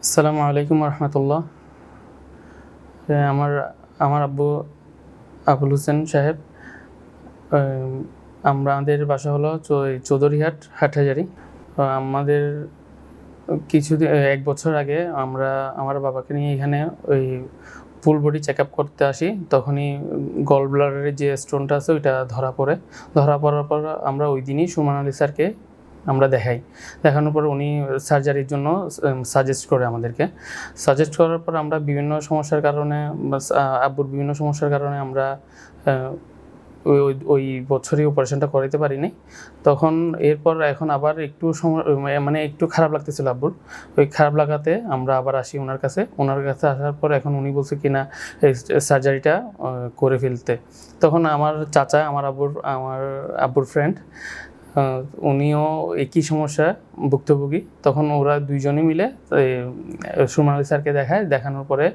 আসসালামু আলাইকুম রহমতুল্লাহ। আমার আমার আব্বু আবুল হোসেন সাহেব। আমাদের বাসা হলো চৌধুরীহাট হাটহাজারী। আমাদের কিছুদিন 1 বছর আগে আমরা আমার বাবাকে নিয়ে এখানে ওই ফুল বডি চেক আপ করতে আসি। তখনই গল ব্লাডারের যে স্টোনটা আছে ওইটা ধরা পড়ার পর আমরা ওই দিনই সুমন আলী স্যারকে আমরা দেখানোর পর উনি সার্জারির জন্য সাজেস্ট করে আমাদেরকে। সাজেস্ট করার পর আমরা বিভিন্ন সমস্যার কারণে আব্বুর বিভিন্ন সমস্যার কারণে আমরা ওই বছরই অপারেশনটা করাতে পারিনি। তখন এরপর এখন আবার একটু মানে একটু খারাপ লাগতেছিল আব্বুর। ওই খারাপ লাগাতে আমরা আবার আসি ওনার কাছে আসার পর এখন উনি বলছে কিনা সার্জারিটা করে ফেলতে। তখন আমার চাচা আমার আব্বুর ফ্রেন্ড, উনিও একই সমস্যা ভুক্তভোগী। তখন ওরা দুইজনই মিলে সুমন আলী স্যারকে দেখানোর পরে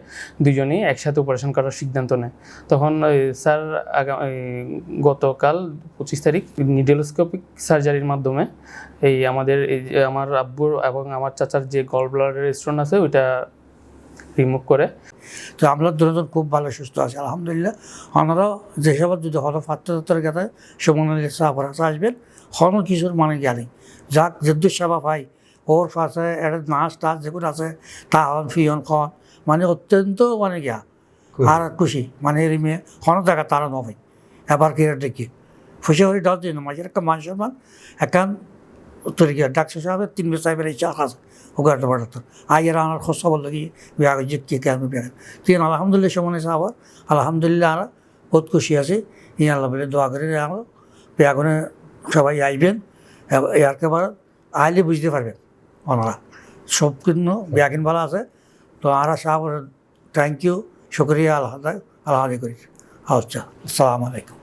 দুইজনই একসাথে অপারেশন করার সিদ্ধান্ত নেয়। তখন স্যার গতকাল 25 তারিখ নিডেলোস্কোপিক সার্জারির মাধ্যমে আমার আব্বুর এবং আমার চাচার যে গল ব্লাডারের স্টোন আছে ওইটা রিমুভ করে। তো আমরা দুজন খুব ভালো সুস্থ আছি আলহামদুলিল্লাহ। ওনারাও যেসব যদি হলো ফাত্তর গেছে সুমন আলী সাহাবার আসবেন হনো কিছুর মানে জ্ঞানী যাক যেদুর সেবা পাই ওর পাশে একটা নাচ টাচ যেগুলো আছে তা হন ফিয়ন খন মানে অত্যন্ত মানে গিয়া আর খুশি মানে এর মেয়ে হনো জায়গা তারা নয় এবার কি দেখি খুশি হয়ে 10 দিন মাঝে একটা মান সম্মান একান তোর গিয়া ডাক্তার সাহেবের 3 বছর সাহেবের ইচ্ছা আছে ওগাটা বাড়াতো আইয়ের আমার খোঁজ খবর লাগি বিয়াগ জিতকে কেন বিয়াগ তিন আলহামদুলিল্লাহ সমনে সাহাবার আলহামদুলিল্লাহ আমরা বহুত খুশি আছি ই আল্লাহ বলে দোয়া করে আমরা বিয়াগনে সবাই আইবেন একেবারে আইলে বুঝতে পারবেন ওনারা সব কিন্তু বিয়াগিন ভালো আছে। তো আমরা সাহাবার থ্যাংক ইউ শুক্রিয়া আল্লাহ করি। আচ্ছা আসসালামু আলাইকুম।